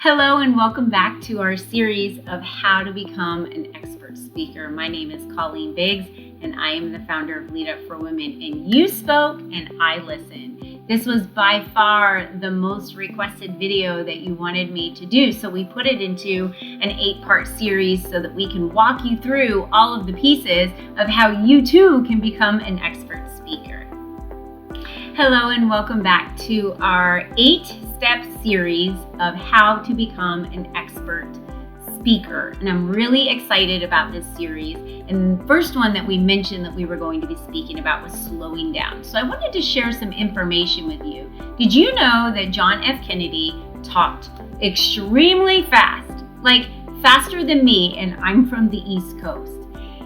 Hello and welcome back to our series of how to become an expert speaker. My name is Colleen Biggs and I am the founder of Lead Up for Women, and you spoke and I listened. This was by far the most requested video that you wanted me to do, so we put it into an 8-part series so that we can walk you through all of the pieces of how you too can become an expert speaker. Hello and welcome back to our 8-step series of how to become an expert speaker. And I'm really excited about this series. And the first one that we mentioned that we were going to be speaking about was slowing down. So I wanted to share some information with you. Did you know that John F. Kennedy talked extremely fast, like faster than me, and I'm from the East Coast?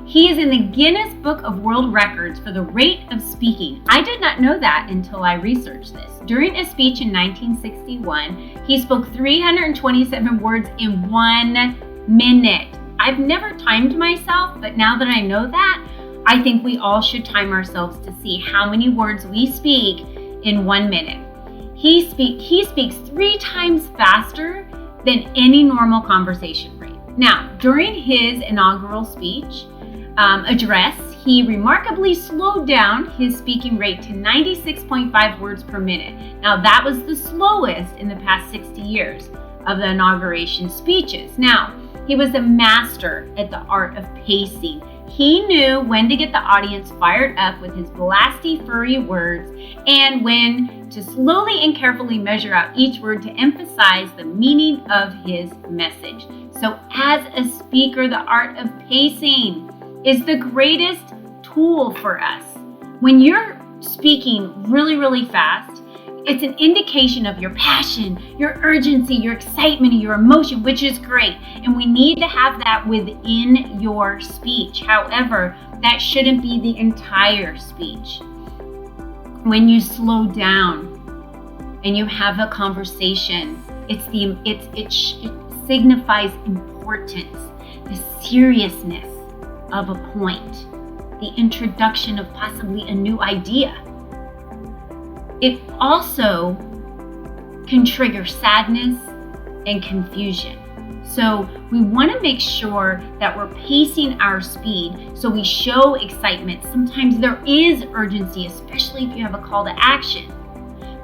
He is in the Guinness Book of World Records for the rate of speaking. I did not know that until I researched this. During a speech in 1961, he spoke 327 words in 1 minute. I've never timed myself, but now that I know that, I think we all should time ourselves to see how many words we speak in 1 minute. He speaks 3 times faster than any normal conversation rate. Now, during his inaugural speech, address, he remarkably slowed down his speaking rate to 96.5 words per minute. Now, that was the slowest in the past 60 years of the inauguration speeches. Now, he was a master at the art of pacing. He knew when to get the audience fired up with his blasty, furry words and when to slowly and carefully measure out each word to emphasize the meaning of his message. So, as a speaker, the art of pacing is the greatest tool for us. When you're speaking really, really fast, it's an indication of your passion, your urgency, your excitement, and your emotion, which is great. And we need to have that within your speech. However, that shouldn't be the entire speech. When you slow down and you have a conversation, it signifies importance, the seriousness of a point, the introduction of possibly a new idea. It also can trigger sadness and confusion. So we want to make sure that we're pacing our speed so we show excitement. Sometimes there is urgency, especially if you have a call to action.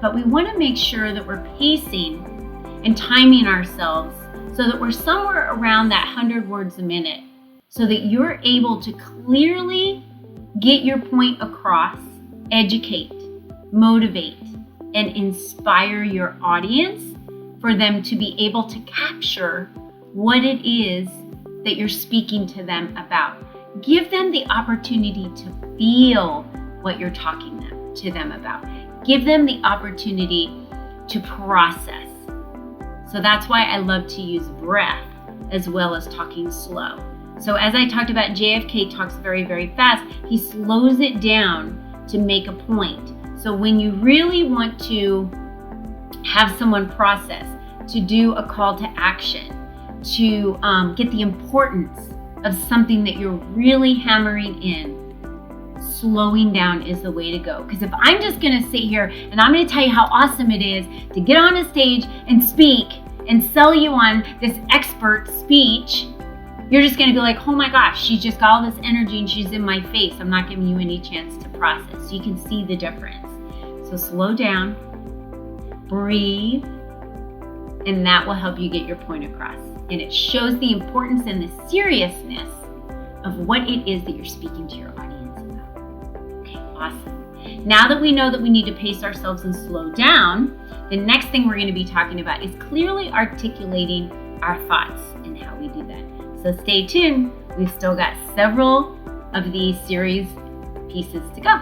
But we want to make sure that we're pacing and timing ourselves so that we're somewhere around that 100 words a minute, so that you're able to clearly get your point across, educate, motivate, and inspire your audience for them to be able to capture what it is that you're speaking to them about. Give them the opportunity to feel what you're talking to them about. Give them the opportunity to process. So that's why I love to use breath as well as talking slow. So as I talked about, JFK talks very, very fast. He slows it down to make a point. So when you really want to have someone process, to do a call to action, to get the importance of something that you're really hammering in, slowing down is the way to go. Because if I'm just going to sit here and I'm going to tell you how awesome it is to get on a stage and speak and sell you on this expert speech, you're just going to be like, oh my gosh, she's just got all this energy and she's in my face. I'm not giving you any chance to process. So you can see the difference. So slow down, breathe, and that will help you get your point across. And it shows the importance and the seriousness of what it is that you're speaking to your audience about. Okay, awesome. Now that we know that we need to pace ourselves and slow down, the next thing we're going to be talking about is clearly articulating our thoughts and how we do that. So stay tuned. We've still got several of these series pieces to go.